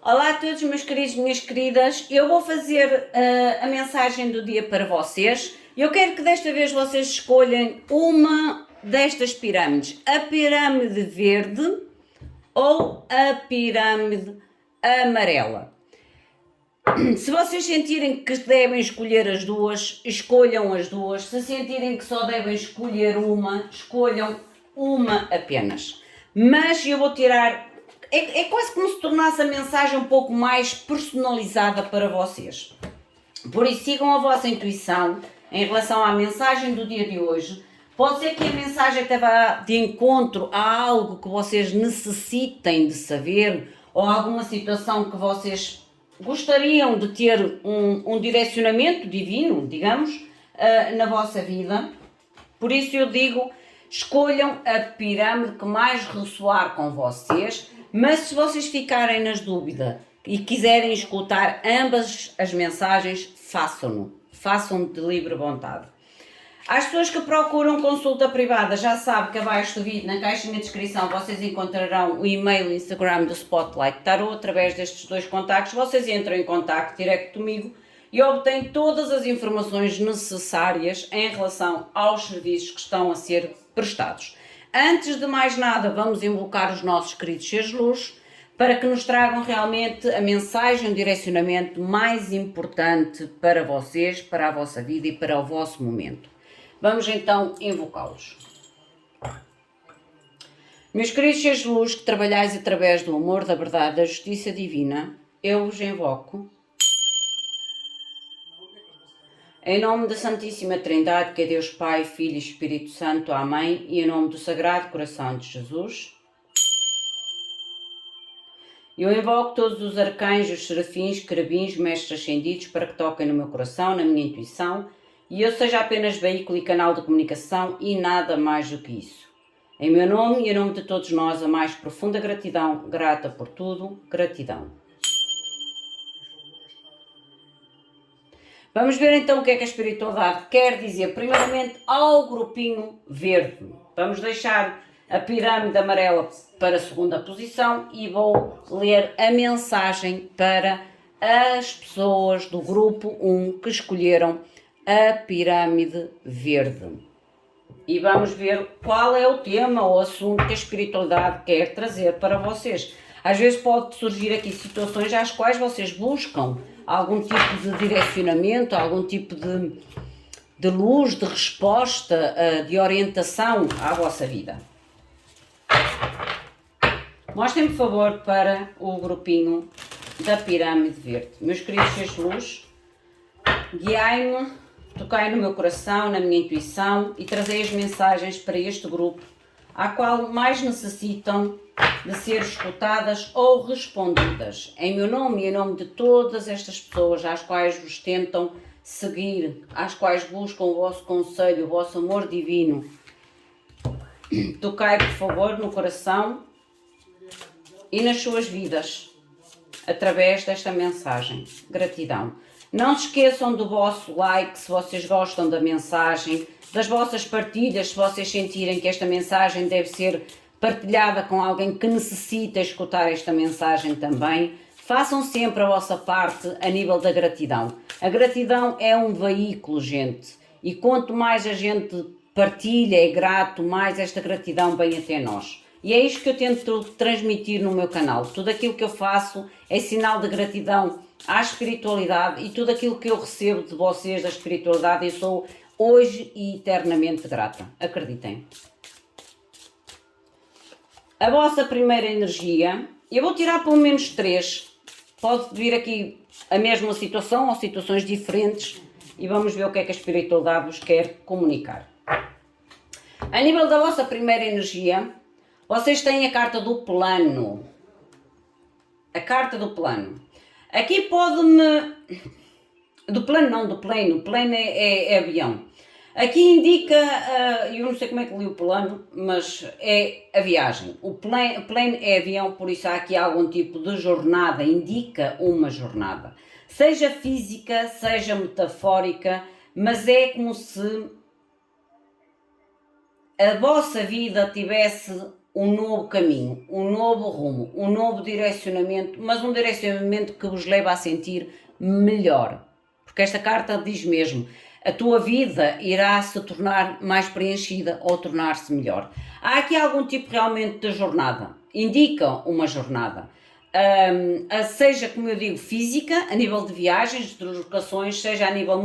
Olá a todos, meus queridos e minhas queridas. Eu vou fazer a mensagem do dia para vocês. Eu quero que desta vez vocês escolham uma destas pirâmides. A pirâmide verde ou a pirâmide amarela. Se vocês sentirem que devem escolher as duas, escolham as duas. Se sentirem que só devem escolher uma, escolham uma apenas. Mas eu vou tirar... É quase como se tornasse a mensagem um pouco mais personalizada para vocês. Por isso, sigam a vossa intuição em relação à mensagem do dia de hoje. Pode ser que a mensagem até vá de encontro a algo que vocês necessitem de saber ou alguma situação que vocês gostariam de ter um direcionamento divino, digamos, na vossa vida. Por isso eu digo, escolham a pirâmide que mais ressoar com vocês. Mas se vocês ficarem nas dúvidas e quiserem escutar ambas as mensagens, façam-no. Façam de livre vontade. As pessoas que procuram consulta privada já sabem que abaixo do vídeo, na caixinha de descrição, vocês encontrarão o e-mail e o Instagram do Spotlight Tarot. Através destes dois contactos, vocês entram em contacto direto comigo e obtêm todas as informações necessárias em relação aos serviços que estão a ser prestados. Antes de mais nada, vamos invocar os nossos queridos seres de luz para que nos tragam realmente a mensagem, o direcionamento mais importante para vocês, para a vossa vida e para o vosso momento. Vamos então invocá-los. Meus queridos seres de luz que trabalhais através do amor, da verdade, da justiça divina, eu vos invoco. Em nome da Santíssima Trindade, que é Deus Pai, Filho e Espírito Santo, amém, e em nome do Sagrado Coração de Jesus, eu invoco todos os arcanjos, serafins, querubins, mestres ascendidos para que toquem no meu coração, na minha intuição, e eu seja apenas veículo e canal de comunicação e nada mais do que isso. Em meu nome e em nome de todos nós, a mais profunda gratidão, grata por tudo, gratidão. Vamos ver então o que é que a espiritualidade quer dizer, primeiramente, ao grupinho verde. Vamos deixar a pirâmide amarela para a segunda posição e vou ler a mensagem para as pessoas do grupo 1 que escolheram a pirâmide verde. E vamos ver qual é o tema ou assunto que a espiritualidade quer trazer para vocês. Às vezes pode surgir aqui situações às quais vocês buscam algum tipo de direcionamento, algum tipo de luz, de resposta, de orientação à vossa vida. Mostrem, por favor, para o grupinho da pirâmide verde. Meus queridos seres de luz, guiai-me, tocai no meu coração, na minha intuição e trazei as mensagens para este grupo, à qual mais necessitam de ser escutadas ou respondidas. Em meu nome e em nome de todas estas pessoas às quais vos tentam seguir, às quais buscam o vosso conselho, o vosso amor divino. Tocai, por favor, no coração e nas suas vidas, através desta mensagem. Gratidão. Não se esqueçam do vosso like, se vocês gostam da mensagem, das vossas partilhas, se vocês sentirem que esta mensagem deve ser partilhada com alguém que necessita escutar esta mensagem também. Façam sempre a vossa parte a nível da gratidão. A gratidão é um veículo, gente, e quanto mais a gente partilha, é grato, mais esta gratidão vem até nós. E é isto que eu tento transmitir no meu canal. Tudo aquilo que eu faço é sinal de gratidão à espiritualidade e tudo aquilo que eu recebo de vocês da espiritualidade eu sou hoje e eternamente grata. Acreditem. A vossa primeira energia, eu vou tirar pelo menos 3. Pode vir aqui a mesma situação ou situações diferentes e vamos ver o que é que a espiritualidade vos quer comunicar. A nível da vossa primeira energia, vocês têm a carta do plano. A carta do plano. Aqui pode-me... Do plano não, do plano. Plano é avião. Aqui indica, eu não sei como é que li o plano, mas é a viagem. O plano é avião, por isso há aqui algum tipo de jornada, indica uma jornada. Seja física, seja metafórica, mas é como se a vossa vida tivesse um novo caminho, um novo rumo, um novo direcionamento, mas um direcionamento que vos leva a sentir melhor. Porque esta carta diz mesmo, a tua vida irá se tornar mais preenchida ou tornar-se melhor. Há aqui algum tipo realmente de jornada, indica uma jornada. Seja, como eu digo, física, a nível de viagens, de deslocações, seja a nível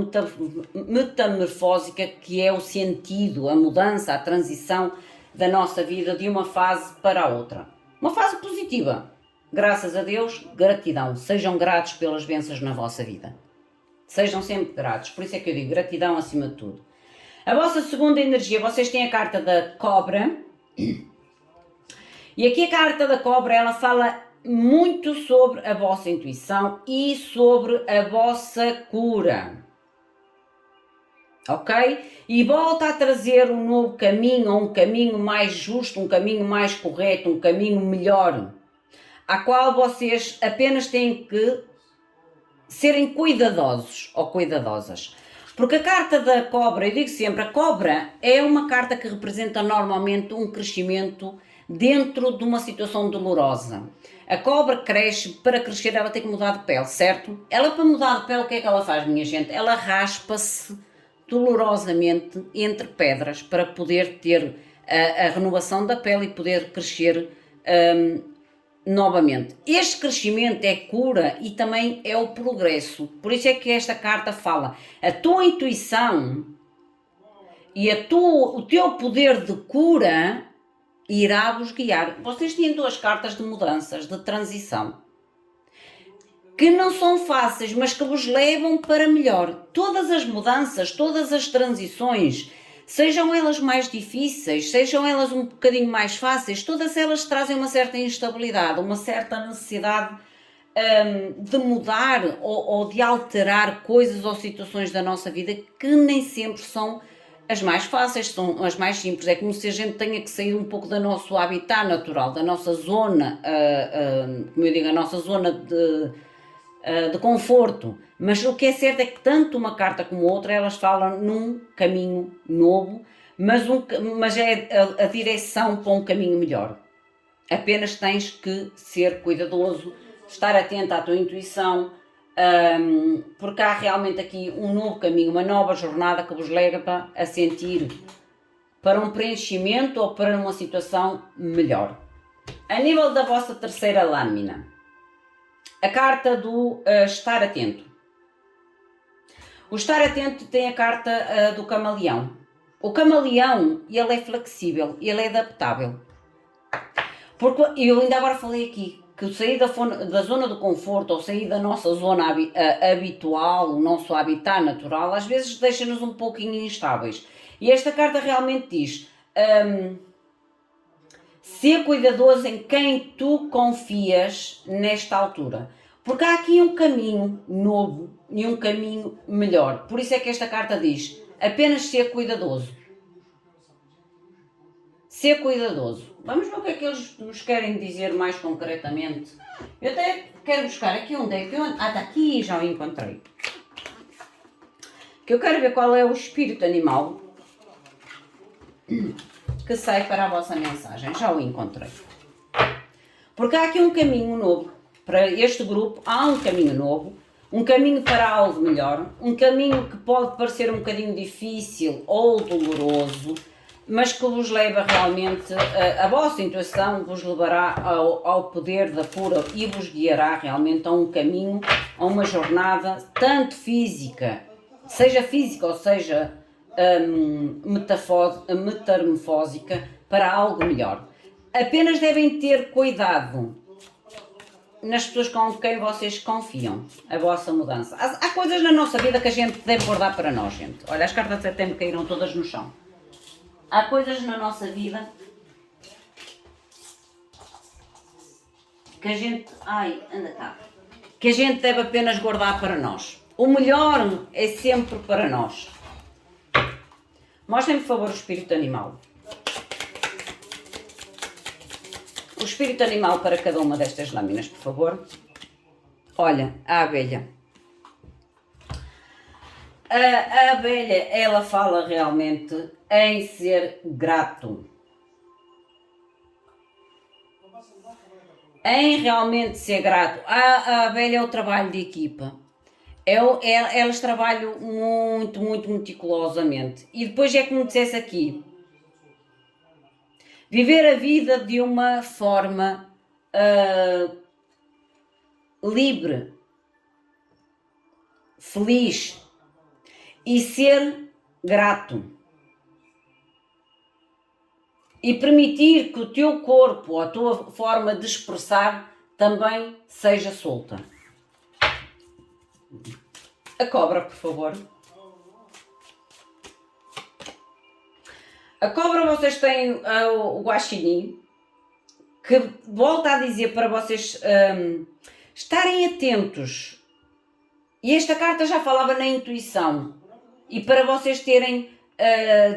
metamorfósica, que é o sentido, a mudança, a transição da nossa vida de uma fase para a outra. Uma fase positiva. Graças a Deus, gratidão. Sejam gratos pelas bênçãos na vossa vida. Sejam sempre gratos. Por isso é que eu digo gratidão acima de tudo. A vossa segunda energia, vocês têm a carta da cobra. E aqui a carta da cobra, ela fala muito sobre a vossa intuição e sobre a vossa cura. Ok? E volta a trazer um novo caminho, um caminho mais justo, um caminho mais correto, um caminho melhor, a qual vocês apenas têm que serem cuidadosos ou cuidadosas. Porque a carta da cobra, eu digo sempre, a cobra é uma carta que representa normalmente um crescimento dentro de uma situação dolorosa. A cobra cresce, para crescer ela tem que mudar de pele, certo? Ela para mudar de pele o que é que ela faz, minha gente? Ela raspa-se dolorosamente entre pedras para poder ter a renovação da pele e poder crescer novamente. Este crescimento é cura e também é o progresso. Por isso é que esta carta fala, a tua intuição e o teu poder de cura irá vos guiar. Vocês têm duas cartas de mudanças, de transição, que não são fáceis, mas que vos levam para melhor. Todas as mudanças, todas as transições, sejam elas mais difíceis, sejam elas um bocadinho mais fáceis, todas elas trazem uma certa instabilidade, uma certa necessidade de mudar ou de alterar coisas ou situações da nossa vida que nem sempre são as mais fáceis, são as mais simples. É como se a gente tenha que sair um pouco do nosso habitat natural, da nossa zona, como eu digo, a nossa zona de conforto. Mas o que é certo é que tanto uma carta como outra, elas falam num caminho novo, mas é a direção para um caminho melhor. Apenas tens que ser cuidadoso, estar atento à tua intuição, porque há realmente aqui um novo caminho, uma nova jornada que vos leva a sentir para um preenchimento ou para uma situação melhor. A nível da vossa terceira lâmina, a carta do estar atento. O estar atento tem a carta do camaleão. O camaleão, ele é flexível, ele é adaptável. Porque eu ainda agora falei aqui, que sair da zona do conforto ou sair da nossa zona habitual, o nosso habitat natural, às vezes deixa-nos um pouquinho instáveis. E esta carta realmente diz, ser cuidadoso em quem tu confias nesta altura. Porque há aqui um caminho novo e um caminho melhor. Por isso é que esta carta diz, apenas ser cuidadoso. Ser cuidadoso. Vamos ver o que é que eles nos querem dizer mais concretamente. Eu até quero buscar aqui onde é que eu... Ah, está aqui, já o encontrei. Que eu quero ver qual é o espírito animal que sai para a vossa mensagem. Já o encontrei. Porque há aqui um caminho novo. Para este grupo há um caminho novo. Um caminho para algo melhor. Um caminho que pode parecer um bocadinho difícil ou doloroso, mas que vos leva realmente, a vossa intuição vos levará ao poder da cura e vos guiará realmente a um caminho, a uma jornada, tanto física, seja física ou seja metamorfósica, para algo melhor. Apenas devem ter cuidado nas pessoas com quem vocês confiam, a vossa mudança. Há coisas na nossa vida que a gente deve guardar para nós, gente. Olha, as cartas até me caíram todas no chão. Há coisas na nossa vida que a gente... Ai, anda cá. Que a gente deve apenas guardar para nós. O melhor é sempre para nós. Mostrem-me, por favor, o espírito animal. O espírito animal para cada uma destas lâminas, por favor. Olha, a abelha. A abelha, ela fala realmente em ser grato. em realmente ser grato. A abelha é o trabalho de equipa. Elas trabalham muito, muito meticulosamente. E depois é como dissesse aqui, viver a vida de uma forma livre, feliz e ser grato. E permitir que o teu corpo, a tua forma de expressar também seja solta. A cobra, por favor. A cobra, vocês têm o guaxinim, que volta a dizer para vocês estarem atentos. E esta carta já falava na intuição. E para vocês terem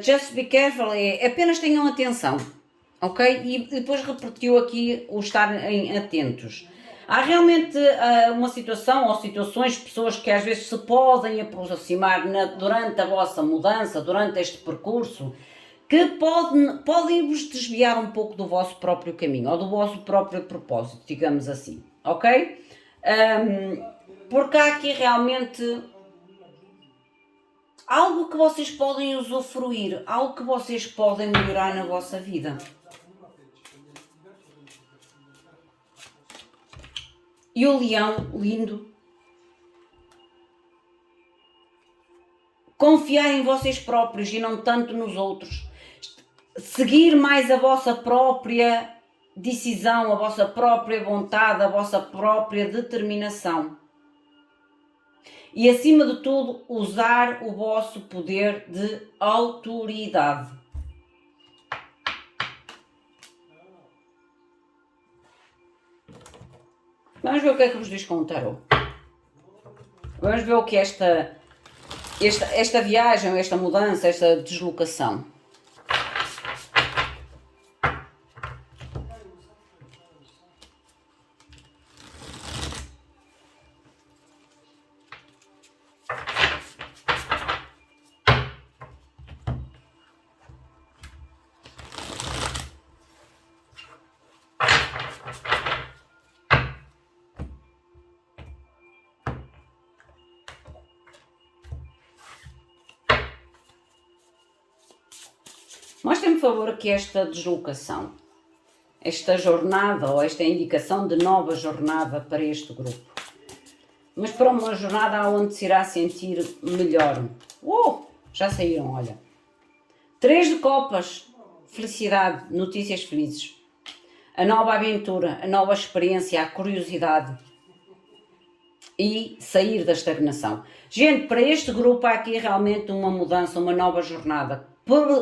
just be careful, apenas tenham atenção. Ok? E depois repetiu aqui o estarem atentos. Há realmente uma situação ou situações, pessoas que às vezes se podem aproximar durante a vossa mudança, durante este percurso, que podem vos desviar um pouco do vosso próprio caminho ou do vosso próprio propósito, digamos assim, ok? Porque há aqui realmente algo que vocês podem usufruir, algo que vocês podem melhorar na vossa vida. E o leão, lindo. Confiar em vocês próprios e não tanto nos outros. Seguir mais a vossa própria decisão, a vossa própria vontade, a vossa própria determinação. E acima de tudo, usar o vosso poder de autoridade. Vamos ver o que é que vos diz com o tarot. Vamos ver o que esta viagem, esta mudança, esta deslocação. Mostrem-me, por favor, aqui esta deslocação, esta jornada ou esta indicação de nova jornada para este grupo. Mas para uma jornada onde se irá sentir melhor. Já saíram, olha. 3 de copas, felicidade, notícias felizes. A nova aventura, a nova experiência, a curiosidade. E sair da estagnação. Gente, para este grupo há aqui realmente uma mudança, uma nova jornada.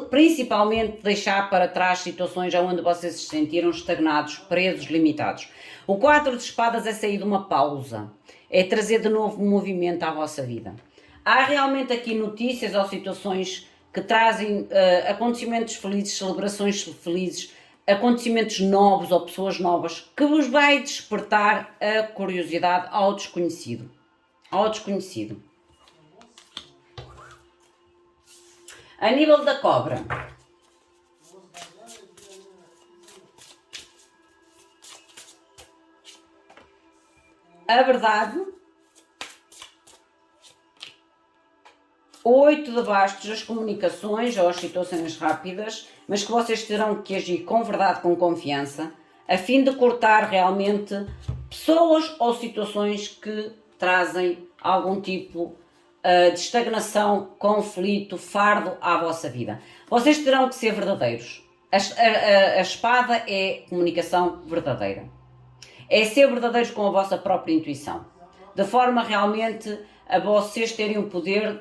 Principalmente deixar para trás situações onde vocês se sentiram estagnados, presos, limitados. O 4 de espadas é sair de uma pausa, é trazer de novo movimento à vossa vida. Há realmente aqui notícias ou situações que trazem acontecimentos felizes, celebrações felizes, acontecimentos novos ou pessoas novas que vos vai despertar a curiosidade ao desconhecido. A nível da cobra, a verdade, o 8 de bastos, as comunicações ou as situações rápidas, mas que vocês terão que agir com verdade, com confiança, a fim de cortar realmente pessoas ou situações que trazem algum tipo de estagnação, conflito, fardo à vossa vida. Vocês terão que ser verdadeiros. A espada é comunicação verdadeira. É ser verdadeiros com a vossa própria intuição. De forma realmente a vocês terem o poder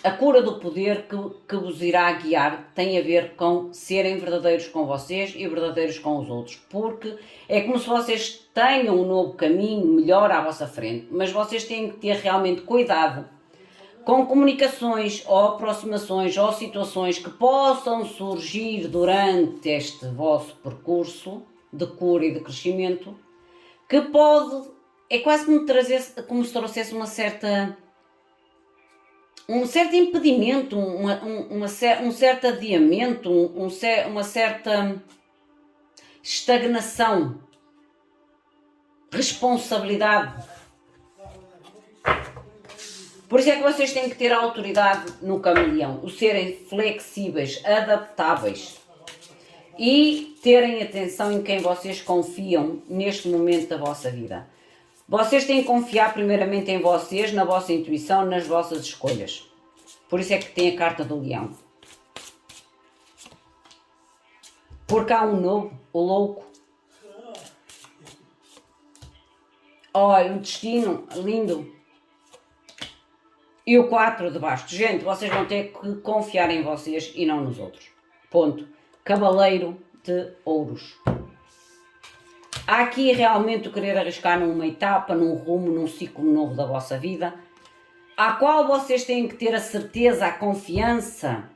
a cura do poder que vos irá guiar tem a ver com serem verdadeiros com vocês e verdadeiros com os outros, porque é como se vocês tenham um novo caminho melhor à vossa frente, mas vocês têm que ter realmente cuidado com comunicações ou aproximações ou situações que possam surgir durante este vosso percurso de cura e de crescimento, que pode... É quase como se trouxesse um certo impedimento, um certo adiamento, uma certa estagnação responsabilidade. Por isso é que vocês têm que ter autoridade no camaleão, o serem flexíveis, adaptáveis e terem atenção em quem vocês confiam neste momento da vossa vida. Vocês têm que confiar primeiramente em vocês, na vossa intuição, nas vossas escolhas. Por isso é que tem a carta do leão. Porque há um novo, o louco. Olha, o destino, lindo. E o 4 de bastos. Gente, vocês vão ter que confiar em vocês e não nos outros. Ponto. Cavaleiro de ouros. Há aqui realmente o querer arriscar numa etapa, num rumo, num ciclo novo da vossa vida, à qual vocês têm que ter a certeza, a confiança,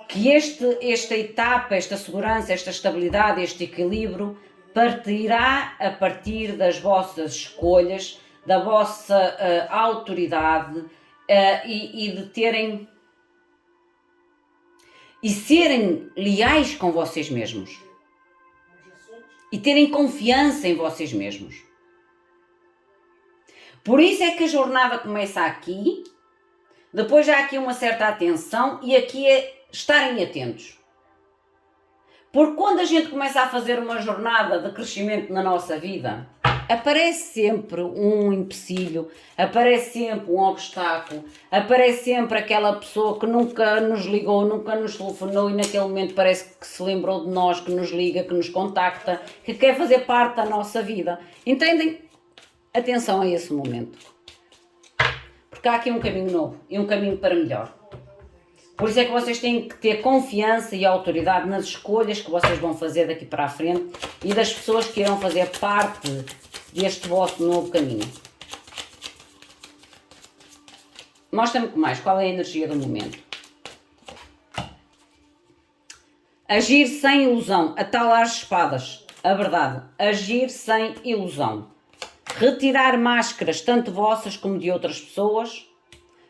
que esta etapa, esta segurança, esta estabilidade, este equilíbrio, partirá a partir das vossas escolhas, da vossa autoridade e de terem e serem leais com vocês mesmos e terem confiança em vocês mesmos. Por isso é que a jornada começa aqui, depois já há aqui uma certa atenção e aqui é estarem atentos. Porque quando a gente começa a fazer uma jornada de crescimento na nossa vida, aparece sempre um empecilho, aparece sempre um obstáculo, aparece sempre aquela pessoa que nunca nos ligou, nunca nos telefonou e naquele momento parece que se lembrou de nós, que nos liga, que nos contacta, que quer fazer parte da nossa vida. Entendem? Atenção a esse momento. Porque há aqui um caminho novo e um caminho para melhor. Por isso é que vocês têm que ter confiança e autoridade nas escolhas que vocês vão fazer daqui para a frente e das pessoas que irão fazer parte deste vosso novo caminho. Mostra-me mais, qual é a energia do momento? Agir sem ilusão, atalar as espadas, a verdade. Agir sem ilusão. Retirar máscaras, tanto vossas como de outras pessoas.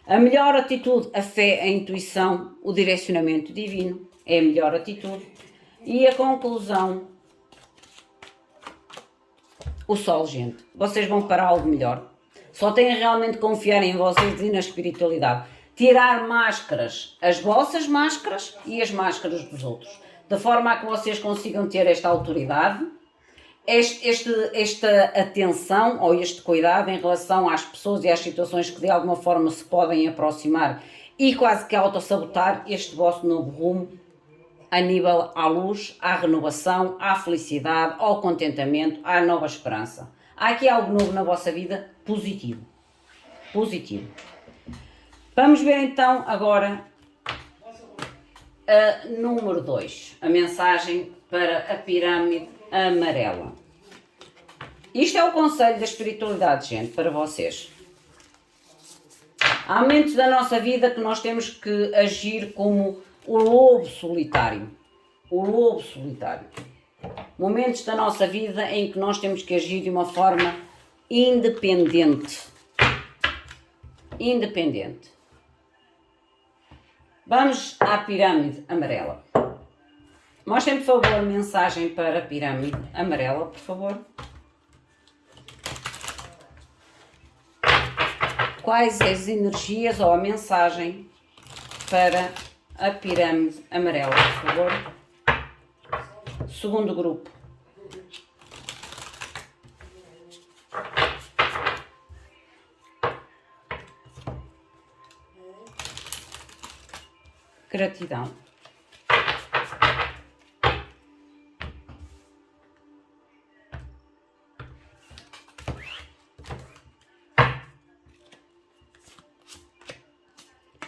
A melhor atitude, a fé, a intuição, o direcionamento divino, é a melhor atitude. E a conclusão, o sol, gente. Vocês vão para algo melhor. Só têm realmente confiar em vocês e na espiritualidade. Tirar máscaras, as vossas máscaras e as máscaras dos outros. De forma a que vocês consigam ter esta autoridade, esta atenção ou este cuidado em relação às pessoas e às situações que de alguma forma se podem aproximar e quase que autossabotar este vosso novo rumo a nível à luz, à renovação, à felicidade, ao contentamento, à nova esperança. Há aqui algo novo na vossa vida positivo. Positivo. Vamos ver então agora a número 2, a mensagem para a pirâmide amarela. Isto é o conselho da espiritualidade, gente, para vocês. Há momentos da nossa vida que nós temos que agir como o lobo solitário. O lobo solitário. Momentos da nossa vida em que nós temos que agir de uma forma independente. Independente. Vamos à pirâmide amarela. Mostrem, por favor, a mensagem para a pirâmide amarela, por favor. Quais as energias ou a mensagem para a pirâmide amarela, por favor? Segundo grupo. Gratidão.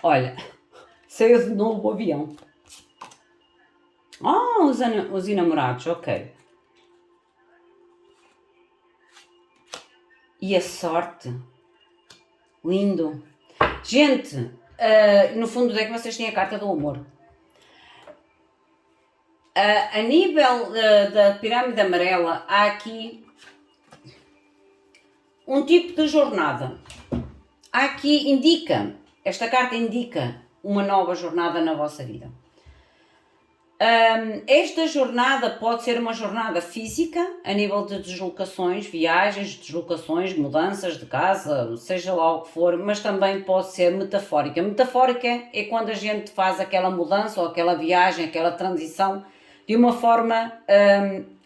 Olha, saiu de novo o avião. Os enamorados, ok. E a sorte. Lindo. Gente, no fundo é que vocês têm a carta do amor. A nível da pirâmide amarela, há aqui um tipo de jornada. Esta carta indica uma nova jornada na vossa vida. Esta jornada pode ser uma jornada física, a nível de deslocações, viagens, deslocações, mudanças de casa, seja lá o que for, mas também pode ser metafórica. Metafórica é quando a gente faz aquela mudança ou aquela viagem, aquela transição de uma forma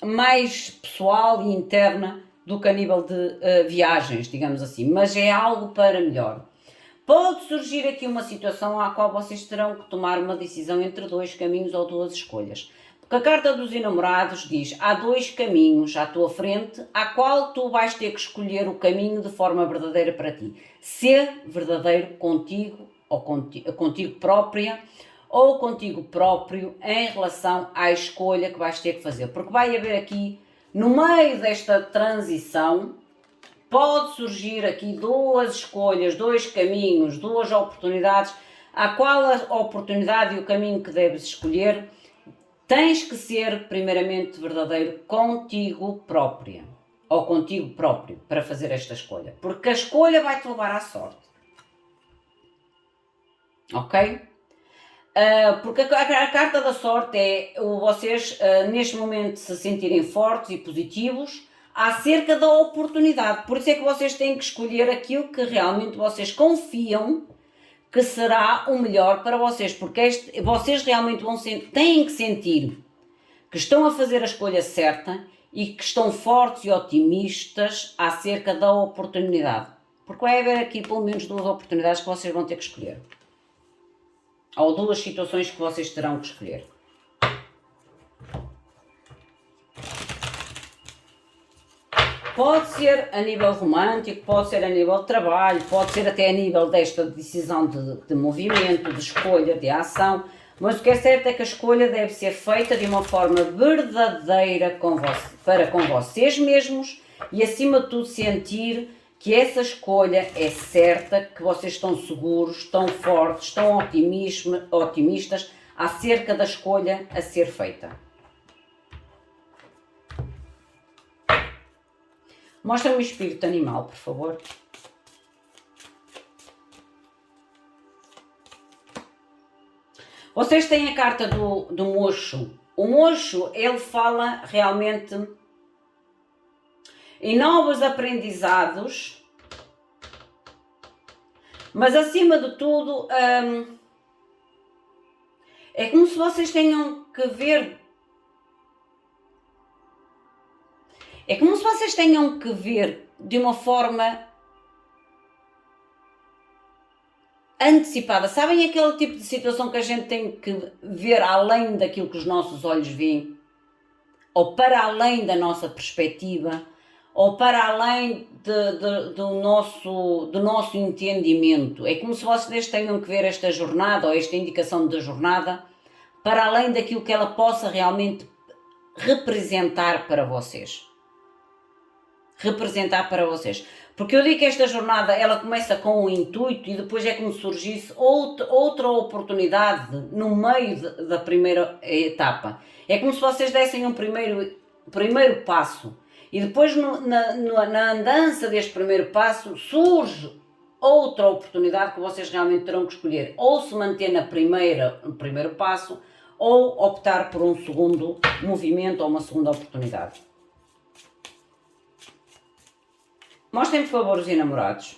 mais pessoal e interna do que a nível de viagens, digamos assim, mas é algo para melhor. Pode surgir aqui uma situação à qual vocês terão que tomar uma decisão entre dois caminhos ou duas escolhas. Porque a carta dos enamorados diz: há dois caminhos à tua frente, a qual tu vais ter que escolher o caminho de forma verdadeira para ti. Ser verdadeiro contigo ou contigo própria ou contigo próprio em relação à escolha que vais ter que fazer. Porque vai haver aqui, no meio desta transição, pode surgir aqui duas escolhas, dois caminhos, duas oportunidades, a qual a oportunidade e o caminho que deves escolher, tens que ser primeiramente verdadeiro contigo própria, ou contigo próprio, para fazer esta escolha. Porque a escolha vai-te levar à sorte. Ok? Porque a carta da sorte é vocês neste momento se sentirem fortes e positivos acerca da oportunidade. Por isso é que vocês têm que escolher aquilo que realmente vocês confiam que será o melhor para vocês, porque vocês realmente têm que sentir que estão a fazer a escolha certa e que estão fortes e otimistas acerca da oportunidade. Porque vai haver aqui pelo menos duas oportunidades que vocês vão ter que escolher. Ou duas situações que vocês terão que escolher. Pode ser a nível romântico, pode ser a nível de trabalho, pode ser até a nível desta decisão de movimento, de escolha, de ação, mas o que é certo é que a escolha deve ser feita de uma forma verdadeira para com vocês mesmos e acima de tudo sentir que essa escolha é certa, que vocês estão seguros, estão fortes, estão otimistas acerca da escolha a ser feita. Mostra-me o espírito animal, por favor. Vocês têm a carta do mocho. O mocho, ele fala realmente em novos aprendizados, mas acima de tudo, é como se vocês tenham que ver. É como se vocês tenham que ver de uma forma antecipada. Sabem aquele tipo de situação que a gente tem que ver além daquilo que os nossos olhos veem? Ou para além da nossa perspectiva? Ou para além do nosso entendimento? É como se vocês tenham que ver esta jornada ou esta indicação da jornada para além daquilo que ela possa realmente representar para vocês. Porque eu digo que esta jornada ela começa com um intuito e depois é como se surgisse outra oportunidade no meio da primeira etapa. É como se vocês dessem um primeiro passo e depois na andança deste primeiro passo surge outra oportunidade que vocês realmente terão que escolher. Ou se manter no primeiro passo ou optar por um segundo movimento ou uma segunda oportunidade. Mostrem, por favor, os enamorados.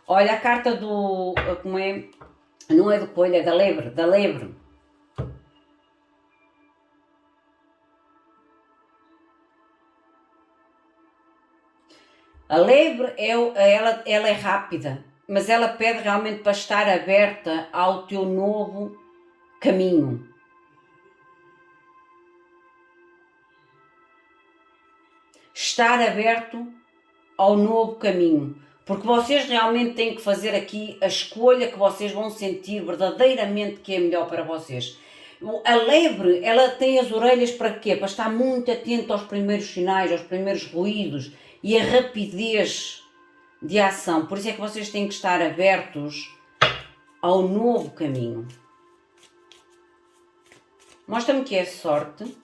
Olha a carta do... como é? Não é do coelho, é da lebre. A lebre, ela é rápida, mas ela pede realmente para estar aberta ao teu novo caminho. Estar aberto ao novo caminho, porque vocês realmente têm que fazer aqui a escolha que vocês vão sentir verdadeiramente que é melhor para vocês. A lebre, ela tem as orelhas para quê? Para estar muito atento aos primeiros sinais, aos primeiros ruídos e a rapidez de ação. Por isso é que vocês têm que estar abertos ao novo caminho. Mostra-me que é sorte.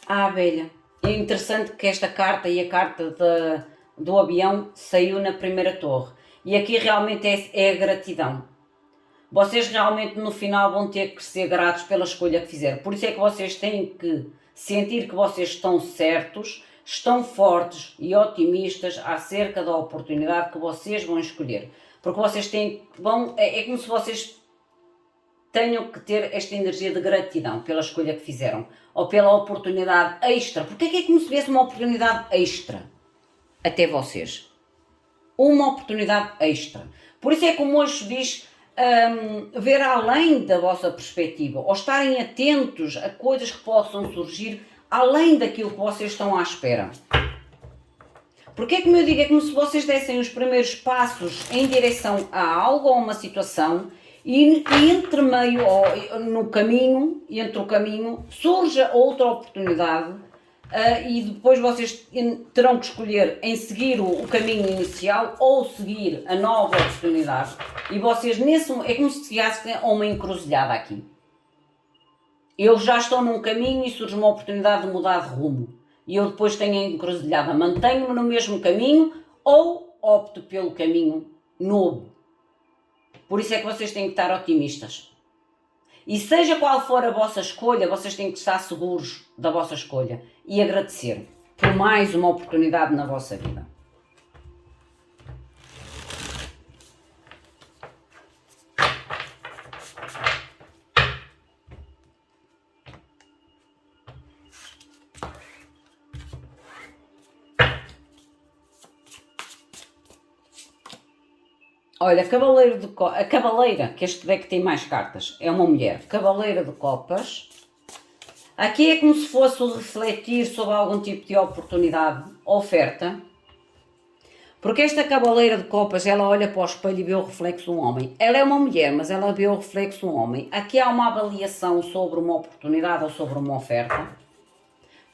A abelha. É interessante que esta carta e a carta do avião saiu na primeira torre. E aqui realmente é a gratidão. Vocês realmente no final vão ter que ser gratos pela escolha que fizeram. Por isso é que vocês têm que sentir que vocês estão certos, estão fortes e otimistas acerca da oportunidade que vocês vão escolher. Porque vocês têm, é como se vocês tenham que ter esta energia de gratidão pela escolha que fizeram. Ou pela oportunidade extra. Porque é como se viesse uma oportunidade extra até vocês. Uma oportunidade extra. Por isso é como hoje diz, ver além da vossa perspectiva, ou estarem atentos a coisas que possam surgir além daquilo que vocês estão à espera. Porque é como eu digo, é como se vocês dessem os primeiros passos em direção a algo ou a uma situação e entre meio, ou no caminho, entre o caminho, surge outra oportunidade. E depois vocês terão que escolher em seguir o caminho inicial ou seguir a nova oportunidade. E vocês é como se chegassem a uma encruzilhada aqui. Eu já estou num caminho e surge uma oportunidade de mudar de rumo. E eu depois tenho a encruzilhada. Mantenho-me no mesmo caminho ou opto pelo caminho novo. Por isso é que vocês têm que estar otimistas. E seja qual for a vossa escolha, vocês têm que estar seguros da vossa escolha e agradecer por mais uma oportunidade na vossa vida. Olha, a Cavaleira, que este deck tem mais cartas, é uma mulher. Cavaleira de Copas. Aqui é como se fosse o refletir sobre algum tipo de oportunidade, oferta. Porque esta Cavaleira de Copas, ela olha para o espelho e vê o reflexo de um homem. Ela é uma mulher, mas ela vê o reflexo de um homem. Aqui há uma avaliação sobre uma oportunidade ou sobre uma oferta,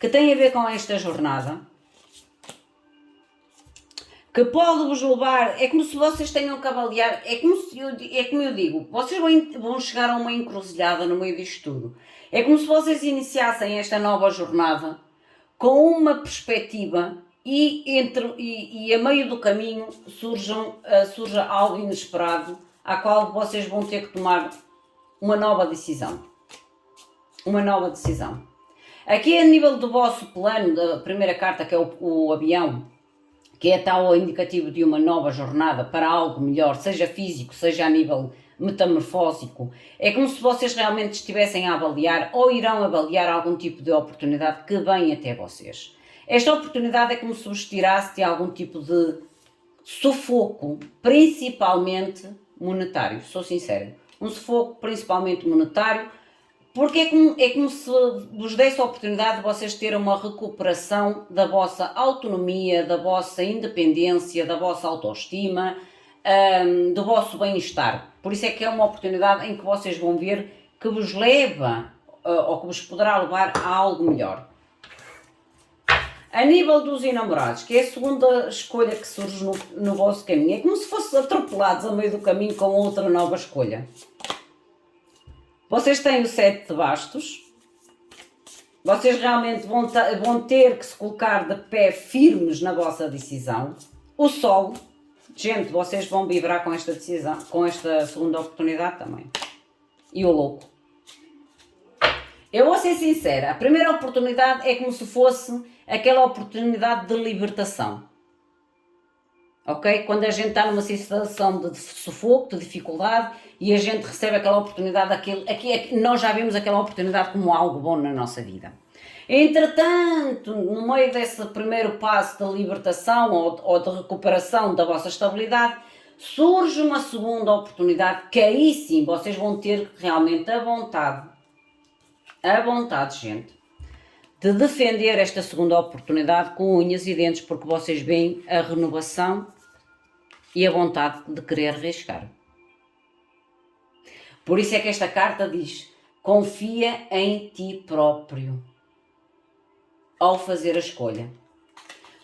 que tem a ver com esta jornada. Que pode vos levar, é como se vocês tenham que avaliar, é como eu digo, vocês vão chegar a uma encruzilhada no meio disto tudo. É como se vocês iniciassem esta nova jornada com uma perspectiva e a meio do caminho surja algo inesperado, a qual vocês vão ter que tomar uma nova decisão. Uma nova decisão. Aqui a nível do vosso plano, da primeira carta, que é o avião, que é tal indicativo de uma nova jornada para algo melhor, seja físico, seja a nível metamorfósico, é como se vocês realmente estivessem a avaliar ou irão avaliar algum tipo de oportunidade que vem até vocês. Esta oportunidade é como se vos tirasse de algum tipo de sufoco, principalmente monetário, sou sincera. Um sufoco principalmente monetário, porque é como se vos desse a oportunidade de vocês terem uma recuperação da vossa autonomia, da vossa independência, da vossa autoestima, do vosso bem-estar. Por isso é que é uma oportunidade em que vocês vão ver que vos leva, ou que vos poderá levar a algo melhor. A nível dos enamorados, que é a segunda escolha que surge no vosso caminho, é como se fossem atropelados a meio do caminho com outra nova escolha. Vocês têm o 7 de bastos, vocês realmente vão ter que se colocar de pé firmes na vossa decisão. O Sol, gente, vocês vão vibrar com esta decisão, com esta segunda oportunidade também. E o Louco. Eu vou ser sincera, a primeira oportunidade é como se fosse aquela oportunidade de libertação. Ok? Quando a gente está numa situação de sufoco, de dificuldade, e a gente recebe aquela oportunidade, aqui nós já vemos aquela oportunidade como algo bom na nossa vida. Entretanto, no meio desse primeiro passo de libertação ou de recuperação da vossa estabilidade, surge uma segunda oportunidade que aí sim vocês vão ter realmente a vontade, gente, de defender esta segunda oportunidade com unhas e dentes, porque vocês veem a renovação e a vontade de querer arriscar. Por isso é que esta carta diz: confia em ti próprio ao fazer a escolha,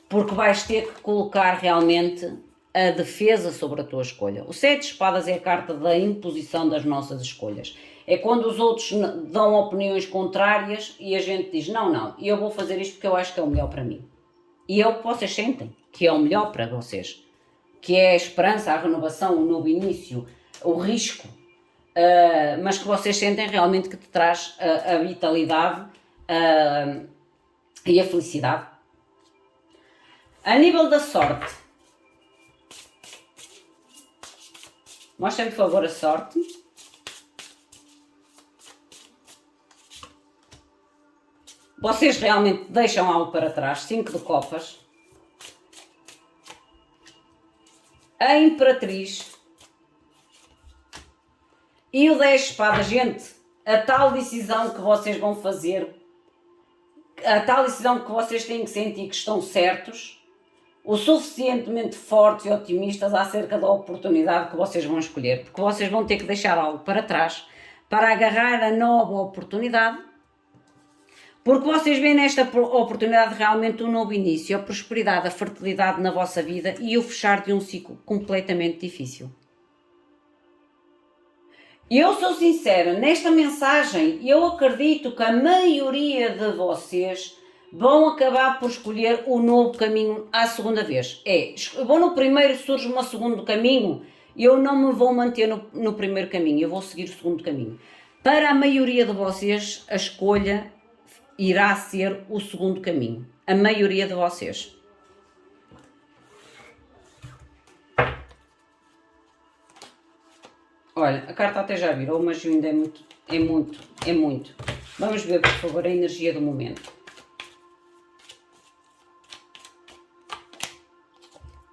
porque vais ter que colocar realmente a defesa sobre a tua escolha. O 7 de espadas é a carta da imposição das nossas escolhas. É quando os outros dão opiniões contrárias e a gente diz: não, eu vou fazer isto porque eu acho que é o melhor para mim. E é o que vocês sentem. que é o melhor para vocês, que é a esperança, a renovação, o novo início, o risco, mas que vocês sentem realmente que te traz a vitalidade e a felicidade. A nível da sorte, mostrem por favor a sorte. Vocês realmente deixam algo para trás, 5 de copas. A Imperatriz. E o 10 de espadas, gente, a tal decisão que vocês vão fazer, a tal decisão que vocês têm que sentir que estão certos, o suficientemente fortes e otimistas acerca da oportunidade que vocês vão escolher, porque vocês vão ter que deixar algo para trás para agarrar a nova oportunidade, porque vocês veem nesta oportunidade realmente um novo início, a prosperidade, a fertilidade na vossa vida e o fechar de um ciclo completamente difícil. Eu sou sincera, nesta mensagem eu acredito que a maioria de vocês vão acabar por escolher o novo caminho à segunda vez. Vou no primeiro, surge um segundo caminho, eu não me vou manter no primeiro caminho, eu vou seguir o segundo caminho. Para a maioria de vocês, a escolha irá ser o segundo caminho. A maioria de vocês. Olha, a carta até já virou, mas ainda é muito. Vamos ver, por favor, a energia do momento.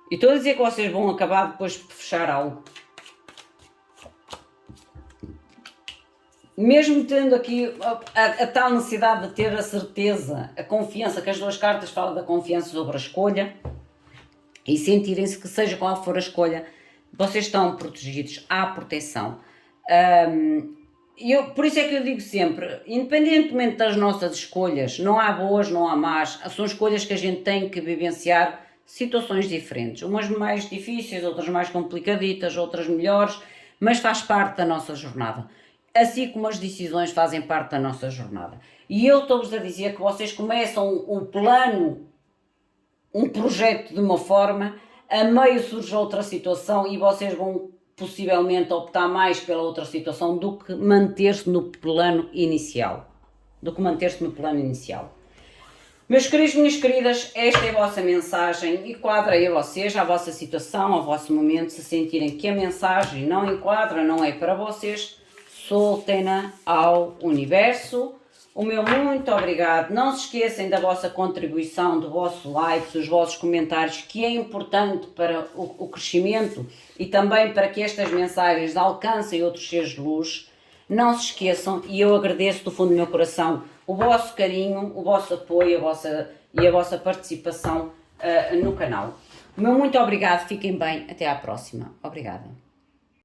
E estou a dizer que vocês vão acabar depois de fechar algo. Mesmo tendo aqui a tal necessidade de ter a certeza, a confiança, que as duas cartas falam da confiança sobre a escolha, e sentirem-se que seja qual for a escolha, vocês estão protegidos, há proteção. Por isso é que eu digo sempre, independentemente das nossas escolhas, não há boas, não há más, são escolhas que a gente tem que vivenciar situações diferentes, umas mais difíceis, outras mais complicaditas, outras melhores, mas faz parte da nossa jornada. Assim como as decisões fazem parte da nossa jornada. E eu estou-vos a dizer que vocês começam o plano, um projeto de uma forma, a meio surge outra situação e vocês vão possivelmente optar mais pela outra situação do que manter-se no plano inicial. Meus queridos, minhas queridas, esta é a vossa mensagem, enquadra aí a vocês, a vossa situação, ao vosso momento, se sentirem que a mensagem não enquadra, não é para vocês, soltem-na ao universo. O meu muito obrigado. Não se esqueçam da vossa contribuição, do vosso like, dos vossos comentários, que é importante para o crescimento e também para que estas mensagens alcancem outros seres de luz. Não se esqueçam, e eu agradeço do fundo do meu coração o vosso carinho, o vosso apoio e a vossa participação no canal. O meu muito obrigado. Fiquem bem. Até à próxima. Obrigada.